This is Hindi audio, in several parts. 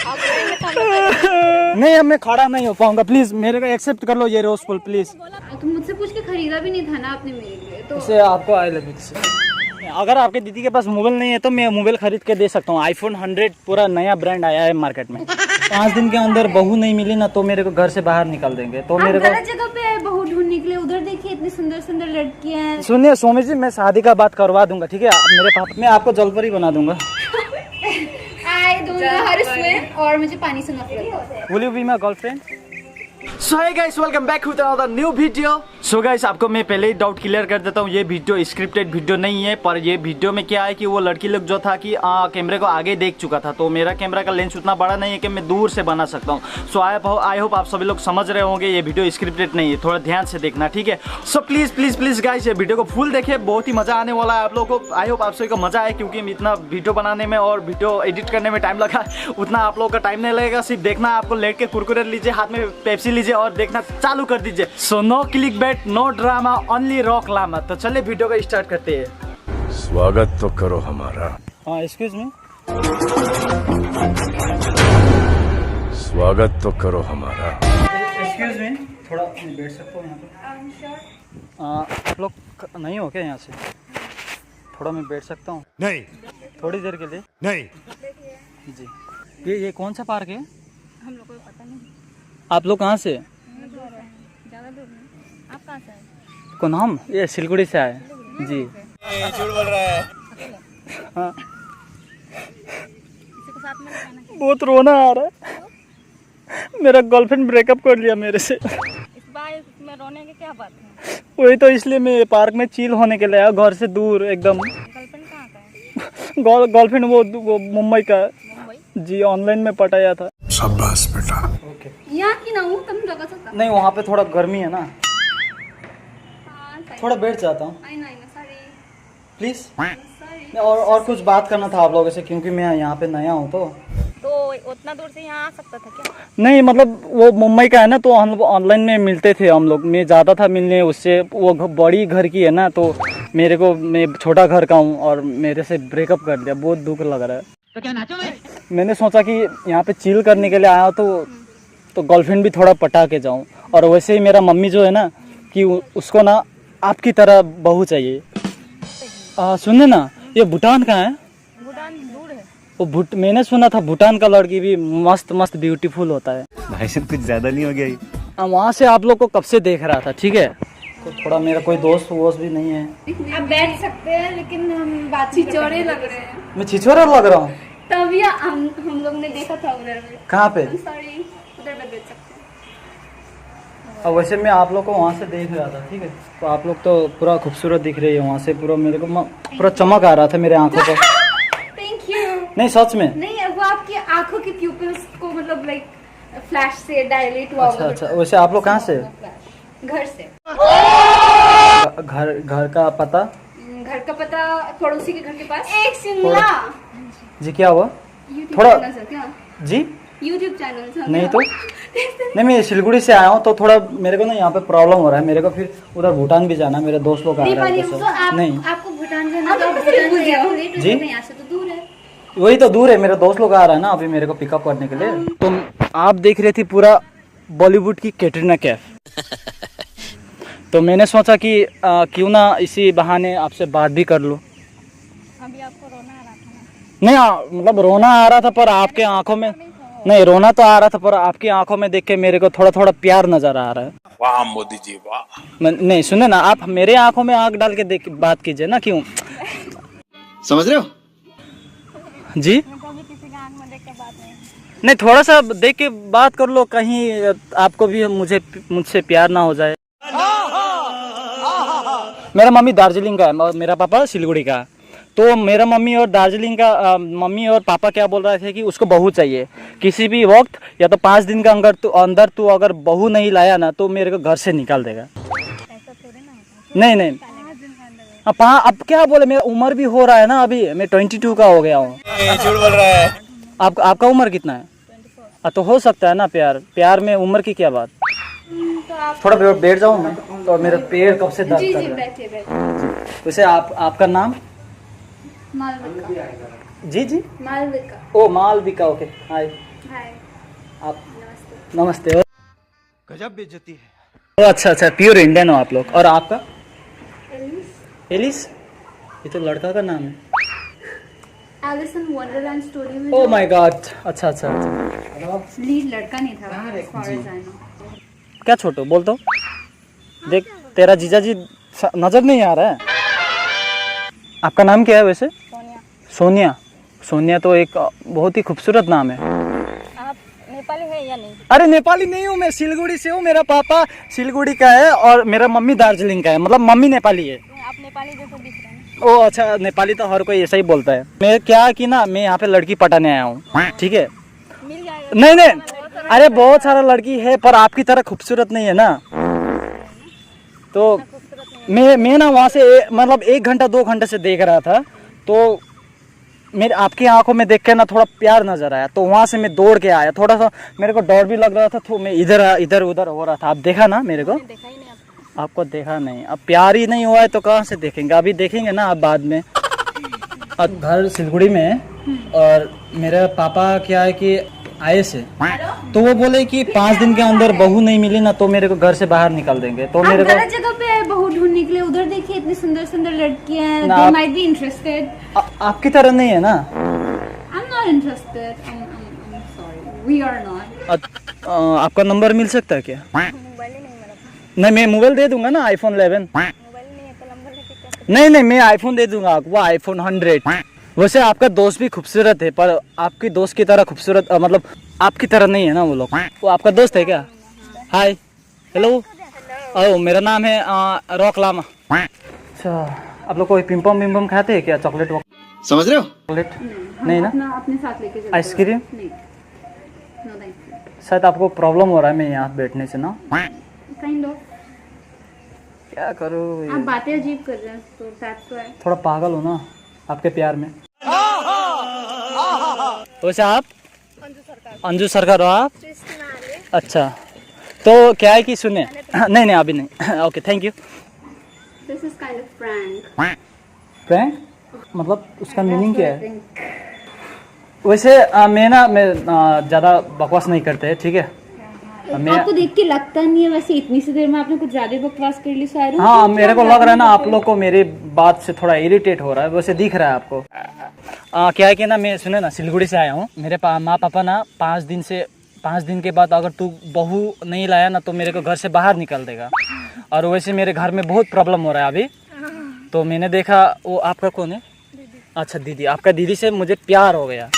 नहीं, अब मैं खड़ा नहीं हो पाऊंगा, प्लीज मेरे को एक्सेप्ट कर लो ये रोज फूल प्लीज। तो मुझसे पूछ के खरीदा भी नहीं था ना आपने मेरे लिए, तो इसे आपको आई लव यू। अगर आपके दीदी के पास मोबाइल नहीं है तो मैं मोबाइल खरीद के दे सकता हूँ। आईफोन 100 पूरा नया ब्रांड आया है मार्केट में। 5 दिन के अंदर बहू नहीं मिली ना तो मेरे को घर से बाहर निकाल देंगे। तो मेरे को गलत जगह पे बहू ढूंढने के लिए, उधर देखिए इतनी सुंदर सुंदर लड़कियां हैं। सुनिए सोमी जी, मैं शादी का बात करवा दूंगा, ठीक है? मेरे पापा, मैं आपको जलपरी बना दूंगा। I don't know how to swim, और मुझे पानी से नफरत है। Will you be my girlfriend? So hey guys, welcome back with another new video. So guys, आपको मैं पहले ही डाउट क्लियर कर देता हूँ, ये वीडियो स्क्रिप्टेड वीडियो नहीं है। पर ये वीडियो में क्या है कि वो लड़की लोग जो था कि कैमरे को आगे देख चुका था, तो मेरा कैमरा का लेंस उतना बड़ा नहीं है कि मैं दूर से बना सकता हूँ। सो आई होप आप सभी लोग समझ रहे होंगे ये वीडियो स्क्रिप्टेड नहीं है, थोड़ा ध्यान से देखना, ठीक है? So please please please guys, ये वीडियो को फुल देखिए, बहुत ही मजा आने वाला है आप लोगों को। आई होप आप सभी को मजा आए, क्योंकि इतना वीडियो बनाने में और वीडियो एडिट करने में टाइम लगा, उतना आप लोगों का टाइम नहीं लगेगा। सिर्फ देखना, आपको लेट के कुरकुरे लीजिए, हाथ में पेप्सी लीजिए और देखना चालू कर दीजिए। So no clickbait, no drama, only Rock Lama. तो चलिए वीडियो को स्टार्ट करते हैं। स्वागत तो करो हमारा। हाँ, एक्सक्यूज मी। स्वागत तो करो हमारा। एक्सक्यूज मी, थोड़ा मैं बैठ सकता हूँ यहाँ पे? आप लोग नहीं हो क्या यहाँ से? थोड़ा मैं बैठ सकता हूँ? नहीं, थोड़ी देर के लिए? नहीं। जी। ये कौन सा पार्क है? हम लोग को पता नहीं। आप लोग कहाँ से? ज्यादा दूर नहीं। आप कहाँ से आए? कौन? हम ये सिलगुड़ी से आए जी। झूठ बोल रहा है। हाँ, किसी को साथ में रहना चाहिए। बहुत रोना आ रहा है। मेरा गर्लफ्रेंड ब्रेकअप कर लिया मेरे से। इस बार में रोने की क्या बात है? वही तो, इसलिए मैं पार्क में चिल होने के लिए आया, घर से दूर एकदम। गर्लफ्रेंड कहाँ का है? गर्लफ्रेंड वो मुंबई का है मुंबई। जी, ऑनलाइन में पटाया था। शाबाश बेटा। ओके। यहाँ की ना हूँ, तुम जगह सकता। नहीं, वहाँ पे थोड़ा गर्मी है ना, हाँ, थोड़ा बैठ जाता हूँ I know sorry please. Sorry. और कुछ बात करना था आप लोगों से, क्योंकि मैं यहाँ पे नया हूँ। तो उतना दूर से यहाँ आ सकता था क्या? नहीं, मतलब वो मुंबई का है ना, तो हम लोग ऑनलाइन में मिलते थे। हम लोग, मैं ज़्यादा था मिलने उससे। वो बड़ी घर की है ना, तो मैं छोटा घर का हूँ और मेरे से ब्रेकअप कर दिया। बहुत दुख लग रहा है। तो क्या नाचो मैं? मैंने सोचा कि यहाँ पे चिल करने के लिए आया तो गर्लफ्रेंड भी थोड़ा पटा के जाऊँ। और वैसे ही मेरा मम्मी जो है ना, कि उसको ना आपकी तरह बहू चाहिए। सुनने ना, ये भूटान कहाँ है? भूटान दूर है। वो मैंने सुना था भूटान का लड़की भी मस्त मस्त ब्यूटीफुल होता है। भाई साहब कुछ ज्यादा नहीं हो गया? वहाँ से आप लोग को कब से देख रहा था, ठीक है? तो थोड़ा मेरा कोई दोस्त भी नहीं है। आप बैठ सकते हैं, लेकिन हम बात छिचोरे लग रहे हैं। मैं छिछोरा लग रहा हूँ? तभी हम लोग ने देखा था उधर में। कहाँ पे? सॉरी, उधर पे बैठ सकते हैं। और वैसे मैं आप लोग को वहाँ से देख रहा था, ठीक है? तो आप लोग तो पूरा खूबसूरत दिख रही है वहाँ से। पूरा मेरे को पूरा चमक आ रहा था मेरे आंखों पर। Thank you. नहीं, सच में। नहीं, वो आपकी आंखों के प्यूपिल्स को मतलब लाइक फ्लैश से डायलेट हुआ। अच्छा। वैसे आप लोग कहाँ से? घर से। घर का पता? घर का पता पड़ोसी के घर के पास। एक शिमला। जी, क्या हुआ? यूट्यूब थोड़ा- चैनल से क्या? जी यूट्यूब चैनल से नहीं तो नहीं, मैं सिलगुड़ी से आया हूँ, तो थोड़ा मेरे को ना यहाँ पे प्रॉब्लम हो रहा है। मेरे को फिर उधर भूटान भी जाना है, मेरे दोस्त लोग आ रहे हैं तो उधर से। नहीं, आपको भूटान जाना तो भूटान जाओ जी? यहाँ से तो दूर है। वही तो दूर है, मेरे दोस्त लोग आ रहा है ना अभी मेरे को पिकअप करने के लिए। तो आप देख रहे थे पूरा बॉलीवुड की कैटरीना कैफ। तो मैंने सोचा कि क्यों ना इसी बहाने आपसे बात भी कर लूँ। अभी आपको रोना आ रहा था ना? नहीं, मतलब रोना आ रहा था, पर आपके आंखों में नहीं, रोना तो आ रहा था, पर आपकी आंखों में देख के मेरे को थोड़ा थोड़ा प्यार नजर आ रहा है। वाह मोदी जी वाह। नहीं, सुने ना, आप मेरे आंखों में आंख डाल के बात कीजिए ना। क्यों? समझ रहे हो? जी कभी किसी का आंख में देख के बात नहीं। नहीं, थोड़ा सा देख के बात कर लो, कहीं आपको भी मुझसे प्यार ना हो जाए। मेरा मम्मी दार्जिलिंग का है और मेरा पापा सिलगुड़ी का है। तो मेरा मम्मी और दार्जिलिंग का मम्मी और पापा क्या बोल रहे थे कि उसको बहू चाहिए किसी भी वक्त, या तो 5 दिन का अंदर तू अगर बहू नहीं लाया ना तो मेरे को घर से निकाल देगा। ऐसा थोड़ी ना होता। नहीं, 5 दिन का अंदर। अब क्या बोले, मेरा उम्र भी हो रहा है ना, अभी मैं 22 का हो गया हूँ। झूठ बोल रहा है। आपका उम्र कितना है? 24। तो हो सकता है ना प्यार में उम्र की क्या बात। तो आप थोड़ा बैठ जाऊँ मैं, तो मेरा पैर कब से दर्द जी कर जी रहा है। बैठिए। वैसे आपका नाम? मालविका। जी मालविका। ओ मालविका, ओके। हाय। हाय आप नमस्ते। नमस्ते। गजब बेइज्जती है। ओ अच्छा अच्छा, प्योर इंडियन हो आप लोग। और आपका? Alice Alice? ये तो लड़का का नाम है। एलिस इन वंडरलैंड स्टोरी में ओ माय गॉड, अच्छा अच्छा अच्छा। लीड लड़का नहीं था as far as I know। क्या छोटू बोल तो, देख तेरा जीजाजी नजर नहीं आ रहा है। आपका नाम क्या है वैसे? सोनिया। सोनिया। सोनिया तो एक बहुत ही खूबसूरत नाम है। आप नेपाली है या नहीं? अरे नेपाली नहीं हूँ मैं, सिलगुड़ी से हूँ। मेरा पापा सिलगुड़ी का है और मेरा मम्मी दार्जिलिंग का है, मतलब मम्मी नेपाली है। आप नेपाली जैसे दिख रहे हैं। ओ अच्छा, नेपाली तो हर कोई ऐसा ही बोलता है। मैं क्या कि ना, मैं यहाँ पे लड़की पटाने आया हूँ, ठीक है? मिल जाएगा। नहीं नहीं, अरे बहुत सारा लड़की है पर आपकी तरह खूबसूरत नहीं है ना। तो मैं ना वहाँ से मतलब 1 घंटा 2 घंटे से देख रहा था, तो मेरे आपकी आंखों में देख के ना थोड़ा प्यार नजर आया, तो वहाँ से मैं दौड़ के आया। थोड़ा सा मेरे को डर भी लग रहा था, तो मैं इधर उधर हो रहा था। आप देखा ना मेरे को? देखा ही नहीं आपको। आपको देखा नहीं। अब प्यार ही नहीं हुआ है तो कहाँ से देखेंगे? अभी देखेंगे ना आप बाद में। अब घर सिलगुड़ी में है और मेरे पापा क्या है कि आए से, तो वो बोले कि 5 दिन के अंदर बहू नहीं मिली ना तो मेरे को घर से बाहर निकाल देंगे। तो आप मेरे को गलत जगह पे आए बहू ढूंढने के लिए। उधर देखिए इतनी सुंदर सुंदर लड़कियां हैं, ना, they आप- might be interested। आपकी तरह नहीं है ना। I'm not interested। I'm sorry, we are not। आपका नंबर मिल सकता है क्या? मोबाइल ही नहीं मेरा पास। नहीं, मैं मोबाइल दे दूंगा ना, iPhone 11। मोबाइल नहीं है तो नंबर लेके क्या करें? नहीं नहीं, मैं आईफोन दे दूंगा आपको, iPhone 100। वैसे आपका दोस्त भी खूबसूरत है पर आपकी दोस्त की तरह खूबसूरत मतलब आपकी तरह नहीं है ना वो लोग। वो आपका दोस्त है क्या? हाय, हेलो। ओ मेरा नाम है रॉक लामा। अच्छा, आप लोग कोई पिम्पम विम्पम खाते हैं क्या? चॉकलेट समझ रहे हो? चॉकलेट नहीं ना? अपना अपने साथ लेके चलते आइसक्रीम? नहीं, no thank you। शायद आपको प्रॉब्लम हो रहा है मैं यहाँ बैठने से ना। Kind of। क्या करूँ, आप बातें अजीब कर रहे हैं तो that's why। थोड़ा पागल हो ना आपके प्यार में। वैसे आप अंजू सरकार हो आप? अच्छा, तो क्या है कि सुने नहीं नहीं अभी नहीं। Okay thank you. This is kind of prank। Prank मतलब उसका मीनिंग क्या है? Think। वैसे मैं ज़्यादा बकवास नहीं करते, ठीक है? मैं आपको देख के लगता नहीं है, वैसे इतनी सी देर में आपने कुछ ज्यादा बकवास कर ली शायद। हाँ, मेरे को लग रहा है ना आप लोग को मेरी बात से थोड़ा इरिटेट हो रहा है, वैसे दिख रहा है आपको। क्या है कि ना मैं सुने ना सिलगुड़ी से आया हूँ। मेरे माँ पापा ना 5 दिन के बाद अगर तू बहू नहीं लाया ना तो मेरे को घर से बाहर निकाल देगा। और वैसे मेरे घर में बहुत प्रॉब्लम हो रहा है अभी। तो मैंने देखा, वो आपका कौन है? अच्छा दीदी, आपका दीदी से मुझे प्यार हो गया।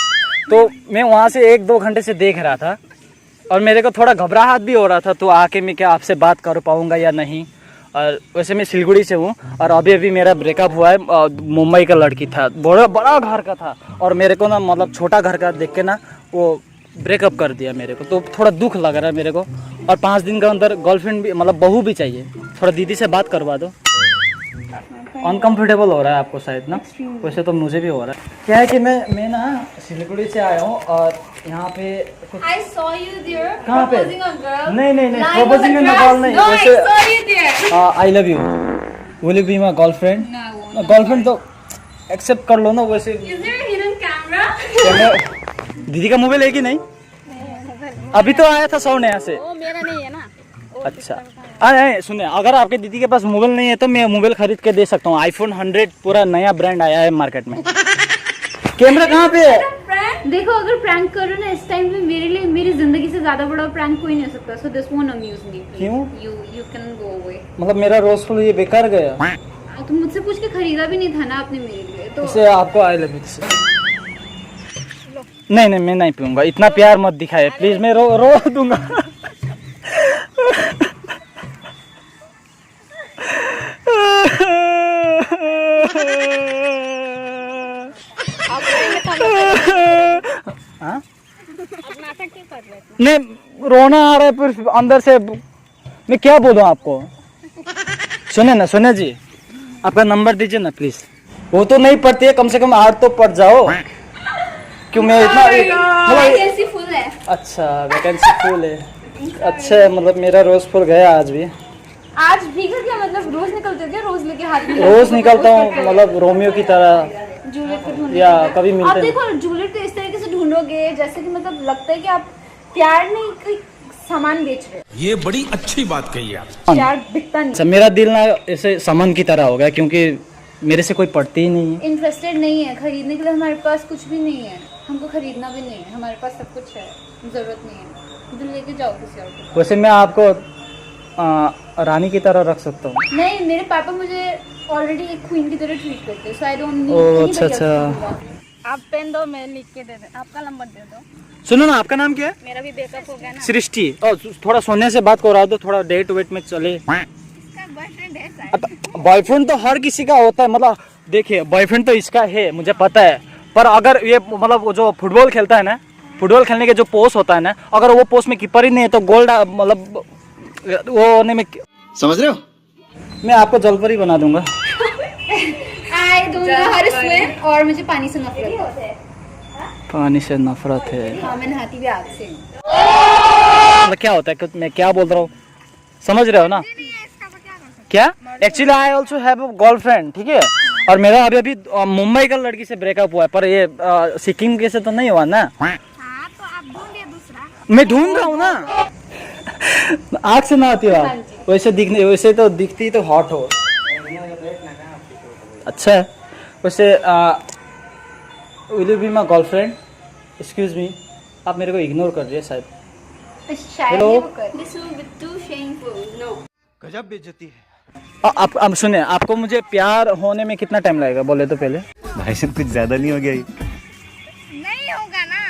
तो मैं वहाँ से 1-2 घंटे से देख रहा था और मेरे को थोड़ा घबराहट भी हो रहा था, तो आके मैं क्या आपसे बात कर पाऊँगा या नहीं। और वैसे मैं सिलगुड़ी से हूँ और अभी मेरा ब्रेकअप हुआ है। मुंबई का लड़की था, बड़ा घर का था और मेरे को ना मतलब छोटा घर का देख के ना वो ब्रेकअप कर दिया मेरे को। तो थोड़ा दुख लग रहा है मेरे को। और 5 दिन के अंदर गर्लफ्रेंड भी मतलब बहू भी चाहिए। थोड़ा दीदी से बात करवा दो। अनकम्फर्टेबल हो रहा है आपको शायद ना, वैसे तो मुझे भी हो रहा है। क्या है कि मैं ना सिलगुड़ी से आया हूँ और यहाँ पे कुछ I saw you there कहाँ पे? proposing a girl। नहीं नहीं नहीं, lying on proposing the a grass। girl नहीं, No, I वैसे saw you there। I love you, will you be my girlfriend? No, I won't। Girlfriend तो एक्सेप्ट कर लो ना। वैसे Is there a hidden camera? दीदी का मोबाइल है कि नहीं? अभी तो आया था 100 नया से। वो मेरा नहीं है ना। अच्छा, अरे सुने, अगर आपके दीदी के पास मोबाइल नहीं है तो मैं मोबाइल खरीद के दे सकता हूँ। iPhone 100 पूरा नया ब्रांड आया है मार्केट में। कैमरा कहाँ पे है? Prank? देखो अगर प्रैंक करो ना इस टाइम पे, मेरे लिए मेरी जिंदगी से ज्यादा बड़ा प्रैंक कोई नहीं हो सकता। So this won't amuse me। क्यों? You can go away। मतलब मेरा रोज फुल ये बेकार गया। तो मुझसे पूछ के खरीदा भी नहीं था ना आपने मेरे लिए तो। इसे आपको आई लव यू। नहीं नहीं, मैं नहीं पीऊंगा, इतना प्यार मत दिखाए प्लीज, मैं रो दूंगा। हाँ? आप नाटक क्यों कर रहे थे? नहीं, रोना आ रहा है फिर अंदर से। मैं क्या बोलूं आपको? सुने जी, आपका नंबर दीजिए ना प्लीज। वो तो नहीं पढ़ती है, कम से कम 8 तो पढ़ जाओ। क्यों मैं इतना वैकेंसी फुल है। अच्छा, वैकेंसी फुल है। अच्छा, मतलब मेरा रोज फुल गया आज भी। आज भी का क्या मतलब? रोज निकलते हो क्या? रोज लेके हाथ में रोज निकलता हूँ, मतलब रोमियो की तरह जूलियट को ढूंढने या के लिए। कभी मिलते आप हैं। देखो जूलियट तो इस तरीके से ढूंढोगे, जैसे कि मतलब लगता है कि आप प्यार नहीं कोई सामान बेच रहे हो। ये बड़ी अच्छी बात कही आप। प्यार बिकता नहीं। अच्छा, मेरा दिल ना ऐसे सामान की तरह हो गया क्योंकि मेरे से कोई पढ़ती ही नहीं है। इंटरेस्टेड नहीं है खरीदने के लिए, हमारे पास कुछ भी नहीं है, हमको खरीदना भी नहीं है, हमारे पास सब कुछ है, जरूरत नहीं है। दिल लेके जाओ किसी और के पास। वैसे मैं आपको रानी की तरह रख सकता हूँ। नहीं, मेरे पापा मुझे ऑलरेडी एक क्वीन की तरह ट्रीट करते हैं, सो आई डोंट नीड। ओह, अच्छा। आप पेन दो, मैं लिख के दे दे, आपका नंबर दे दो। सुनो ना, आपका नाम क्या है? मेरा भी बेकअप हो गया ना। सृष्टि। थोड़ा सोने से बात करा दो, थोड़ा डेट वेट में चले। इसका बॉयफ्रेंड है शायद। बॉयफ्रेंड तो हर किसी का होता है, मतलब देखिए बॉयफ्रेंड तो इसका है मुझे पता है, पर अगर ये मतलब वो जो फुटबॉल खेलता है ना, फुटबॉल खेलने के जो पोस्ट होता है ना, अगर वो पोस्ट में कीपर ही नहीं है तो गोल्ड मतलब वो होने में समझ रहे हो? मैं आपको जलपरी बना दूंगा। I don't know how to swim, और मुझे पानी से नफरत है। पानी से नफरत है। हाँ, मैं नहाती भी आग से हूँ। मतलब क्या होता है कि मैं क्या बोल रहा हूँ, समझ रहे हो ना? क्या actually I also have a girlfriend, ठीक है, और मेरा अभी अभी मुंबई का लड़की से ब्रेकअप हुआ है, पर ये सिक्किम के से तो नहीं हुआ ना। हाँ, तो आप ढूंढिए दूसरा। मैं ढूंढ रहा हूँ ना। आँख से ना आती हो आप, वैसे दिखने, वैसे तो दिखती तो हॉट हो। अच्छा है। वैसे will you be my girlfriend? Excuse me, आप मेरे को इग्नोर कर रही है शायद। शायद Hello? ये वो कर। गजब बेइज्जती है। आप अब सुने, आपको मुझे प्यार होने में कितना टाइम लगेगा बोले तो पहले? भाई साहब कुछ ज्यादा नहीं हो गया ये? नहीं होगा ना,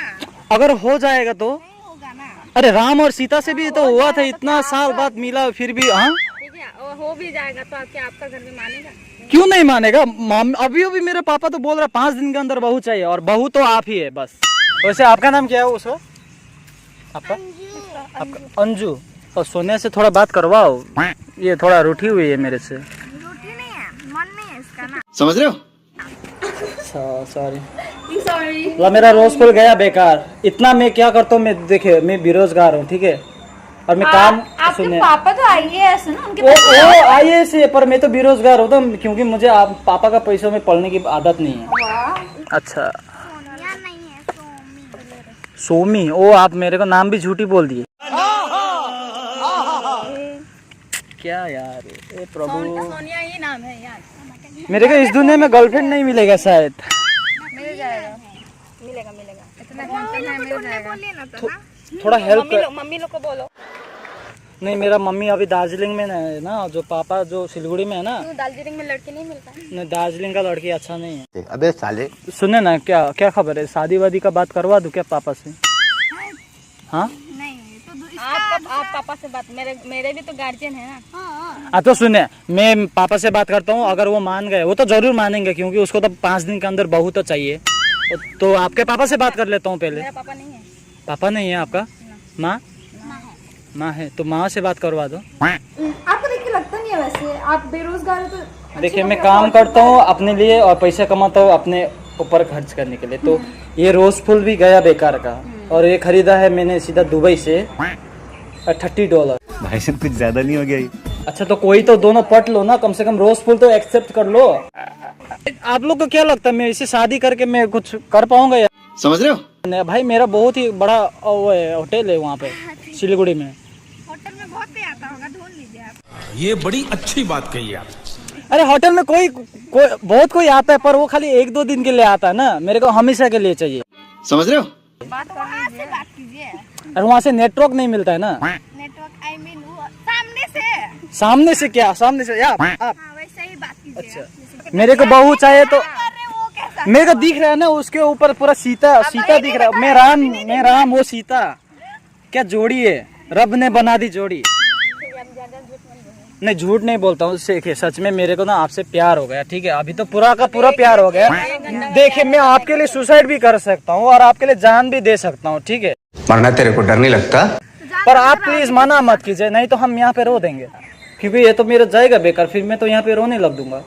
अगर हो जाएगा तो? नहीं होगा ना। अरे राम और सीता से भी तो हुआ था, इतना साल बाद मिला फिर भी। हाँ, ठीक है, और हो भी जाएगा तो क्या आपका घर में मानेगा? क्यों नहीं मानेगा? अभी अभी मेरे पापा तो बोल रहा 5 दिन के अंदर बहू चाहिए, और बहू तो आप ही है बस। वैसे आपका नाम क्या है उसको? आपका अंजू। और सोनिया से थोड़ा बात करवाओ, ये थोड़ा रूठी हुई है मेरे से। रोटी नहीं है, मन नहीं है इसका ना। समझ रहे हो? सॉरी। ला मेरा रोज स्कूल गया बेकार। इतना मैं क्या करता हूँ, मैं देखिए मैं बेरोजगार हूँ, ठीक है, और मैं काम आपके सुनिए। पापा तो IAS है ना, उनके वो IAS है, पर मैं तो बेरोजगार होता हूँ क्योंकि मुझे आप पापा का पैसों में पढ़ने की आदत नहीं है। अच्छा, सोनिया नहीं है, सोमी। सोमी। ओ, आप मेरे को नाम भी झूठी बोल दिए। क्या यार, ए प्रभु, सोनिया ही नाम है यार। मेरे को इस दुनिया में गर्लफ्रेंड नहीं मिलेगा शायद। मिल जाएगा, मिलेगा मिलेगा। इतना मिल जाएगा। बोलिए ना तो ना। थोड़ा हेल्प कर। मम्मी लोग को बोलो। नहीं, मेरा मम्मी अभी दार्जिलिंग में है ना, जो पापा जो सिलीगुड़ी में है ना। क्यों दार्जिलिंग में लड़की नहीं मिलता? नहीं, दार्जिलिंग का लड़की अच्छा नहीं है। अबे साले। सुने ना, क्या क्या खबर है, शादी वादी का बात करवा दूं क्या पापा से? हाँ, नहीं तो आप पापा से बात, मेरे भी तो गार्जियन है ना। तो सुने, मैं पापा से बात करता हूँ, अगर वो मान गए, वो तो जरूर मानेंगे क्योंकि उसको तो 5 दिन के अंदर बहू तो चाहिए। तो आपके पापा से बात कर लेता हूँ पहले। मेरा पापा नहीं है। पापा नहीं है आपका? माँ? माँ है, तो माँ से बात करवा दो। आपको देख के लगता नहीं है, वैसे आप बेरोजगार हो तो। देखिए मैं काम करता हूँ अपने लिए और पैसे कमाता हूँ अपने ऊपर खर्च करने के लिए, तो ये रोज फूल भी गया बेकार का, और ये खरीदा है मैंने सीधा दुबई से $30। भाई साहब कुछ ज्यादा नहीं हो गया ये? अच्छा, तो कोई तो दोनों पट लो ना, कम से कम रोज फूल तो एक्सेप्ट कर लो। आप लोग को क्या लगता है मैं इसे शादी करके मैं कुछ कर पाऊंगा यार? समझ रहे हो? नहीं भाई, मेरा बहुत ही बड़ा वो है, होटल है वहाँ पे सिलीगुड़ी में। होटल में बहुत ही आता होगा, ढूंढ लीजिए आप। ये बड़ी अच्छी बात कही आप। अरे होटल में कोई बहुत कोई आता है, पर वो खाली 1-2 दिन के लिए आता है ना, मेरे को हमेशा के लिए चाहिए। समझ रहे हो? बात कीजिए। और वहाँ से नेटवर्क नहीं मिलता है ना। नेटवर्क आई मीन सामने से। सामने से क्या? सामने से आप हाँ, वैसे ही बात कीजिए। अच्छा, मेरे को बहू चाहिए तो अरे वो कैसा? मेरे को दिख रहा है ना, उसके ऊपर पूरा सीता दिख रहा है। मैं राम वो सीता, क्या जोड़ी है, रब ने बना दी जोड़ी। नहीं, झूठ नहीं बोलता हूँ, देखिए सच में मेरे को ना आपसे प्यार हो गया, ठीक है, अभी तो पूरा का पूरा प्यार हो गया। देखिए मैं आपके लिए सुसाइड भी कर सकता हूँ और आपके लिए जान भी दे सकता हूँ, ठीक है, मरना तेरे को डर नहीं लगता? पर आप प्लीज मना मत कीजिए, नहीं तो हम यहाँ पे रो देंगे, क्योंकि ये तो मेरा जाएगा बेकार, फिर मैं तो यहाँ पे रोने लग दूंगा।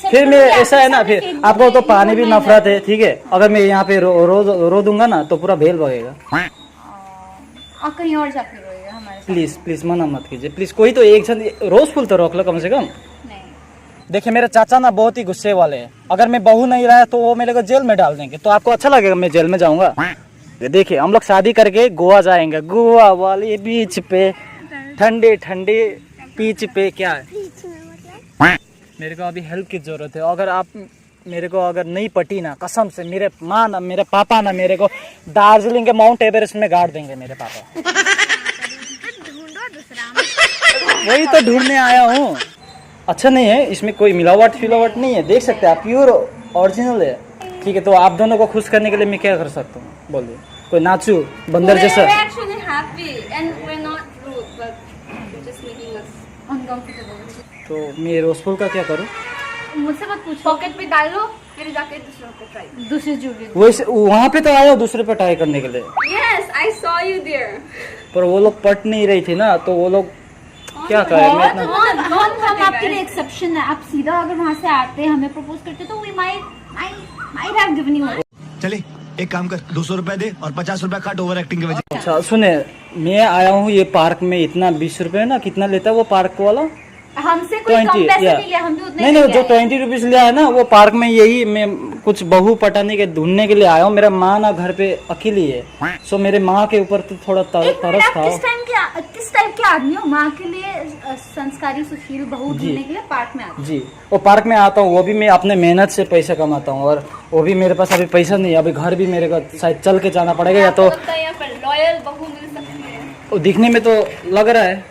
फिर मैं ऐसा है ना, फिर आपको तो पानी भी नफरत है, ठीक है, अगर मैं यहाँ पे रो दूंगा ना तो पूरा भेल बगेगा। आप कहीं और जाके रोइए हमारे साथ। प्लीज प्लीज मना मत कीजिए, प्लीज कोई तो एक जन रोज फूल तो रोक लो कम से कम। नहीं, देखिए मेरे चाचा ना बहुत ही गुस्से वाले हैं, अगर मैं बहू नहीं रहा तो वो मेरे को जेल में डाल देंगे। तो आपको अच्छा लगेगा मैं जेल में जाऊंगा? ये देखिए हम लोग शादी करके गोवा जाएंगे, गोवा वाली बीच पे ठंडे ठंडे बीच पे। क्या है, मेरे को अभी हेल्प की जरूरत है। अगर आप मेरे को अगर नहीं पटी ना, कसम से मेरे माँ ना मेरे पापा ना मेरे को दार्जिलिंग के माउंट एवरेस्ट में गाड़ देंगे मेरे पापा। वही तो ढूंढने आया हूँ। अच्छा नहीं है, इसमें कोई मिलावट फिलावट नहीं है, देख सकते हैं आप, प्योर ओरिजिनल है। ठीक है, तो आप दोनों को खुश करने के लिए मैं क्या कर सकता हूँ बोलिए? कोई नाचू बंदर जैसा? We're actually happy and we're not rude, but you're just making us uncomfortable. तो मैं रोज फूल का क्या करूँ? मुझसे मत पूछो। पॉकेट में डालो, फिर जाके दूसरों पे ट्राई, दूसरी जूलरी। वैसे वहाँ पे तो आया हूँ दूसरे पे ट्राई करने के लिए। Yes, I saw you there. पर वो लोग पट नहीं रही थी ना, तो वो लोग क्या करें? मैं इतना हम आपके लिए एक्सेप्शन है। आप सीधा अगर वहाँ से आते हमें प्रपोज करते तो we might have given you a... चले एक काम कर, 200 रुपए दे और 50 रुपए काट ओवर एक्टिंग के वजह। अच्छा सुने, मैं आया हूँ ये पार्क में, इतना 20 रुपए ना, कितना लेता है वो पार्क वाला? हमसे कोई कम पैसे नहीं लिया, हम भी उतने नहीं, जो 20 रुपीज लिया है ना वो पार्क में, यही मैं कुछ बहू पटाने के ढूंढने के लिए आया हूँ। मेरा माँ ना घर पे अकेली है, सो मेरे माँ के ऊपर तो थोड़ा तरस था। किस टाइप के आदमी हो? माँ के लिए संस्कारी सुशील बहू ढूंढने के लिए पार्क में आते? जी, वो पार्क में आता हूँ, वो भी मैं अपने मेहनत से पैसा कमाता हूँ, और वो भी मेरे पास अभी पैसा नहीं है। अभी घर भी मेरे को शायद चल के जाना पड़ेगा, या तो लॉयल बहू मिल सकती है। वो दिखने में तो लग रहा है।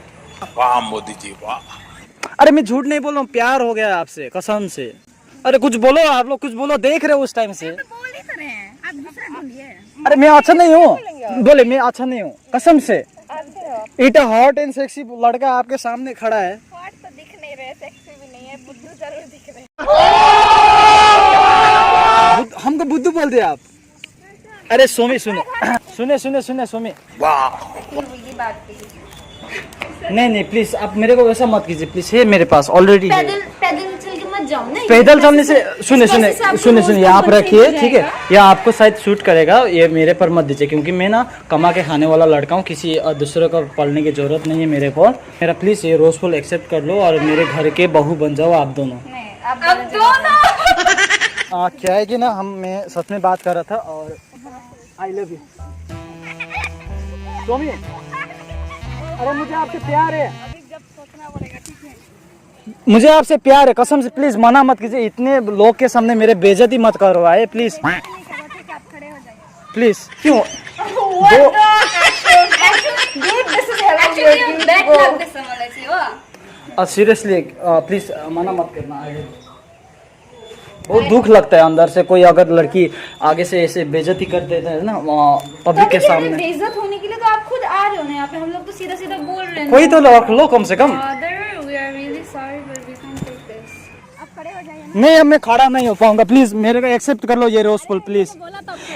वाह मोदी जी वाह। अरे मैं झूठ नहीं बोल रहा हूँ, प्यार हो गया आपसे कसम से। अरे कुछ बोलो, आप लोग कुछ बोलो, देख रहे हो उस टाइम से। बोल ही तो रहे हैं, आप दूसरा ढूंढिए। अरे मैं अच्छा नहीं हूँ, बोले मैं अच्छा नहीं हूँ कसम से। इतना हॉट एंड सेक्सी लड़का आपके सामने खड़ा है। हॉट तो दिख नहीं रहे, सेक्सी भी नहीं है, बुद्धू जरूर दिख रहे। हमको बुद्धू बोल दिया आप? अरे सोमी सुने सोमी, नहीं प्लीज आप मेरे को वैसा मत कीजिए प्लीज। है मेरे पास ऑलरेडी है। पैदल चल के मत जाओ ना। पैदल चलने से सुने आप रखिए, ठीक है? या आपको शायद शूट करेगा, ये मेरे पर मत दीजिए, क्योंकि मैं ना कमा के खाने वाला लड़का हूँ, किसी दूसरे को पढ़ने की जरूरत नहीं है मेरे को। मेरा प्लीज ये रोज फुल एक्सेप्ट कर लो और मेरे घर के बहू बन जाओ आप दोनों। क्या है कि ना मैं सच में बात कर रहा था, और आई लव यू सोमी। अरे मुझे आपसे प्यार है, मुझे आपसे प्यार है कसम से। प्लीज मना मत कीजिए, इतने लोग के सामने मेरे बेइज्जती मत करवाए प्लीज प्लीज। क्यों? सीरियसली प्लीज मना मत करना। बहुत दुख लगता है अंदर से, कोई अगर लड़की आगे से ऐसे बेइज्जती कर देते हैं ना पब्लिक के सामने। बेइज्जत होने के लिए तो आप खुद आ रहे हो ना यहाँ पे, हम लोग तो सीधा सीधा बोल रहे हैं। कोई तो रख लो कम से कम। नहीं, अब मैं खड़ा नहीं हो पाऊंगा, प्लीज मेरे को एक्सेप्ट कर लो ये रोज फुल, प्लीज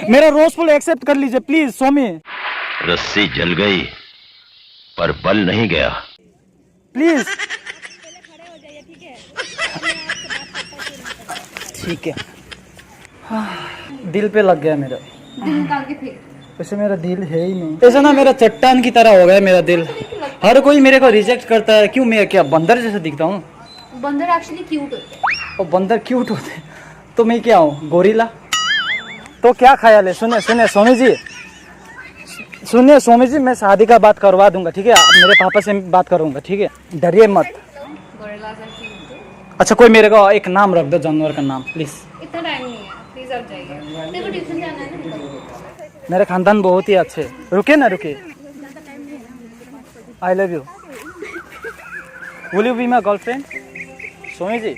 मेरा रोज फुल एक्सेप्ट कर लीजिए प्लीज सोमी। रस्सी जल गई पर बल नहीं गया। प्लीज ठीक है। दिल पे लग गया मेरा, दिल निकाल के फेंक। वैसे मेरा दिल है ही नहीं, ऐसा ना मेरा चट्टान की तरह हो गया मेरा दिल। हर कोई मेरे को रिजेक्ट करता है, क्यों? मैं क्या बंदर जैसा दिखता हूँ? बंदर एक्चुअली क्यूट होते हैं। और बंदर क्यूट होते हैं तो मैं क्या हूँ, गोरिल्ला? तो क्या ख्याल है? सुने स्वामी जी, मैं शादी का बात करवा दूंगा, ठीक है? मेरे पापा से बात करूंगा, ठीक है? डरिए मत। अच्छा कोई मेरे को एक नाम रख दो, जानवर का नाम प्लीज। इतना टाइम नहीं है, प्लीज आप जाइए, देखो ट्यूशन जाना है ना। मेरे खानदान बहुत ही अच्छे। रुके I love you. Will you be my girlfriend? Somi ji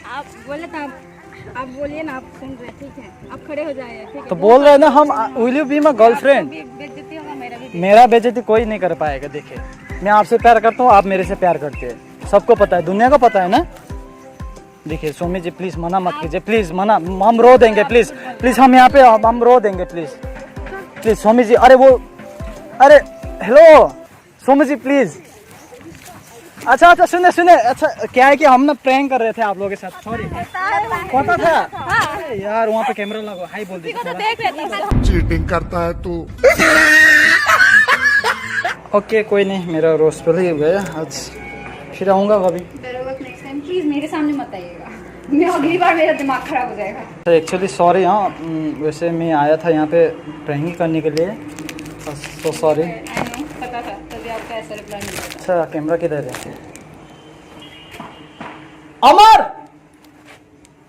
आप बोले तो आप बोलिए ना, आप सुन रहे, ठीक है? आप खड़े हो जाइए, ठीक है? तो बोल रहे हैं ना हम, will you be my girlfriend? बेइज्जती होगा, मेरा बेइज्जती कोई नहीं कर पाएगा। देखिए मैं आपसे प्यार करता हूँ, आप मेरे से प्यार करते हैं, सबको पता है, दुनिया को पता है ना। देखिए सोमी जी प्लीज मना मत कीजिए, प्लीज मना, हम रो देंगे प्लीज हम यहाँ पे हम रो देंगे प्लीज सोमी जी। अरे हेलो सोमी जी प्लीज। अच्छा सुने अच्छा क्या है कि हम ना प्रैंक कर रहे थे आप लोगों के साथ, सॉरी पता था। अरे यार वहाँ पे कैमरा लगा, हाई बोल दीजिए। चीटिंग करता है तू। ओके कोई नहीं, मेरा रोज पर ही हो गया, आज फिर आऊँगा कभी। नेक्स्ट टाइम प्लीज मेरे सामने मत मैं अगली बार मेरा दिमाग खराब हो जाएगा। एक्चुअली सॉरी, हाँ वैसे मैं आया था यहाँ पे प्रैंकिंग करने के लिए, तो सॉरी। पता था तभी आपका ऐसा रिप्लाई मिला। अच्छा कैमरा किधर है? अमर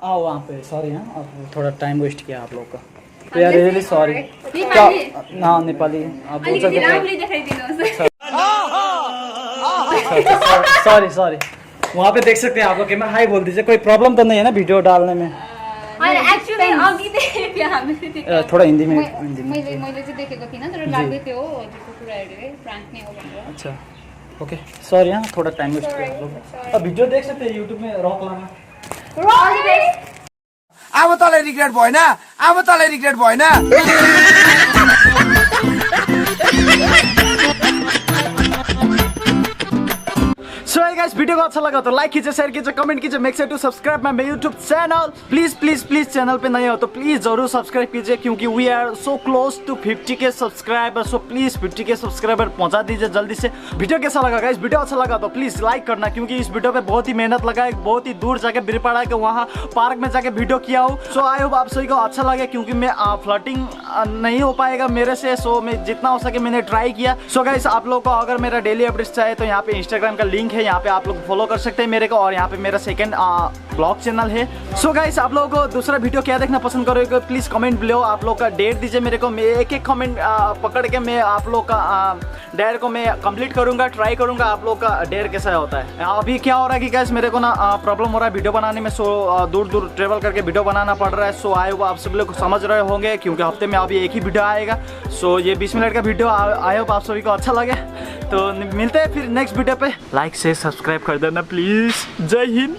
आओ वहाँ पे। सॉरी हाँ, आप थोड़ा टाइम वेस्ट किया आप लोग का, तो यार रियली सॉरी। क्या ना नेपाली आप बोल सकते हैं? Sorry sorry. वहाँ पे देख सकते हैं आप लोग, मैं हाई बोल दीजिए, कोई प्रॉब्लम तो नहीं है ना वीडियो डालने में? एक्चुअली अघि देखेको हामीले थोड़ा हिंदी में मैले चाहिँ देखेको थिइनँ, तर लाग्दै थियो हजुरको कुराहरू फ्राङ्क नै हो भनेर। अच्छा ओके सॉरी हाँ, थोड़ा टाइम वेस्ट किया आप लोग। अब वीडियो देख सकते हैं यूट्यूब में, रॉक लाना। अब तँलाई रिग्रेट भएन, अब तँलाई रिग्रेट भएन। सो गाइस, वीडियो को अच्छा लगा तो लाइक कीजिए, शेयर कीजिए, कमेंट कीजिए, make sure to subscribe my YouTube channel. Please please please channel पे नए हो तो प्लीज जरूर सब्सक्राइब कीजिए, क्योंकि we are so close to 50K subscriber. So please 50K subscriber पहुंचा दीजिए जल्दी से। वीडियो कैसा लगा गाइस? वीडियो अच्छा लगा तो प्लीज लाइक करना, क्योंकि इस वीडियो पे बहुत ही मेहनत लगा है, बहुत ही दूर जाके बिरपाड़ा के वहाँ पार्क में जाके वीडियो किया हूँ। सो आई होप आप सभी को अच्छा लगे, क्योंकि मैं फ्लर्टिंग नहीं हो पाएगा मेरे से, सो मैं जितना हो सके मैंने ट्राई किया। सो गाइस, आप लोग को अगर मेरा डेली अपडेट्स चाहिए तो यहाँ पे इंस्टाग्राम का लिंक है, यहाँ पे आप लोग फॉलो कर सकते हैं मेरे को, और यहाँ पे मेरा सेकंड ब्लॉग चैनल है। सो गाइस, आप लोगों को दूसरा वीडियो क्या देखना पसंद करोगे प्लीज कमेंट बिलो। आप लोग का डेट दीजिए मेरे को, मैं एक एक कमेंट पकड़ के मैं आप लोग का डेयर को मैं कंप्लीट करूंगा, ट्राई करूंगा आप लोग का डेयर कैसा होता है। अभी क्या हो रहा है कि गाइस मेरे को ना प्रॉब्लम हो रहा है वीडियो बनाने में, सो दूर दूर ट्रेवल करके वीडियो बनाना पड़ रहा है। सो आई होप आप सभी लोग समझ रहे होंगे, क्योंकि हफ्ते में अभी एक ही वीडियो आएगा। सो ये 20 मिनट का वीडियो, आई होप आप सभी को अच्छा लगे। तो मिलते हैं फिर नेक्स्ट वीडियो पे। लाइक से सब्सक्राइब कर देना प्लीज। जय हिंद।